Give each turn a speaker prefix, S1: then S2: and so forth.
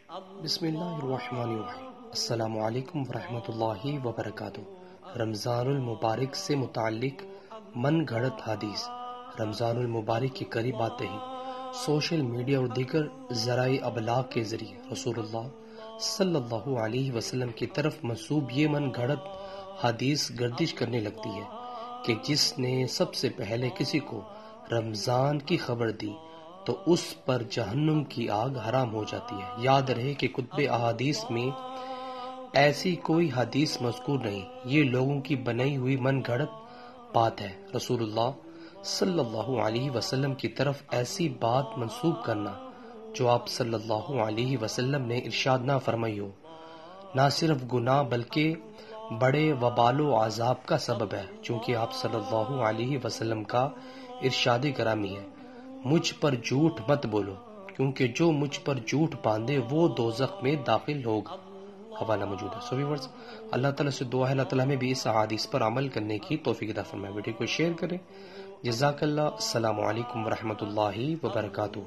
S1: بسم اللہ الرحمن الرحیم۔ السلام علیکم ورحمۃ اللہ وبرکاتہ۔ رمضان المبارک سے متعلق من گھڑت حدیث۔ رمضان المبارک کے قریب آتے ہی سوشل میڈیا اور دیگر ذرائع ابلاغ کے ذریعے رسول اللہ صلی اللہ علیہ وسلم کی طرف منسوب یہ من گھڑت حدیث گردش کرنے لگتی ہے کہ جس نے سب سے پہلے کسی کو رمضان کی خبر دی تو اس پر جہنم کی آگ حرام ہو جاتی ہے۔ یاد رہے کہ کتب احادیث میں ایسی کوئی حدیث مذکور نہیں، یہ لوگوں کی بنائی ہوئی من گھڑت بات ہے۔ رسول اللہ صلی اللہ علیہ وسلم کی طرف ایسی بات منسوب کرنا جو آپ صلی اللہ علیہ وسلم نے ارشاد نہ فرمائی ہو، نہ صرف گناہ بلکہ بڑے وبال و عذاب کا سبب ہے، چونکہ آپ صلی اللہ علیہ وسلم کا ارشاد گرامی ہے، مجھ پر جھوٹ مت بولو کیونکہ جو مجھ پر جھوٹ باندھے وہ دوزخ میں داخل ہوگا۔ حوالہ موجود ہے۔ سو ویورز، اللہ تعالیٰ سے دعا ہے اللہ تعالیٰ ہمیں بھی اس احادیث پر عمل کرنے کی توفیق عطا فرمائے۔ ویڈیو کو شیئر کریں۔ جزاک اللہ۔ السلام علیکم ورحمۃ اللہ وبرکاتہ۔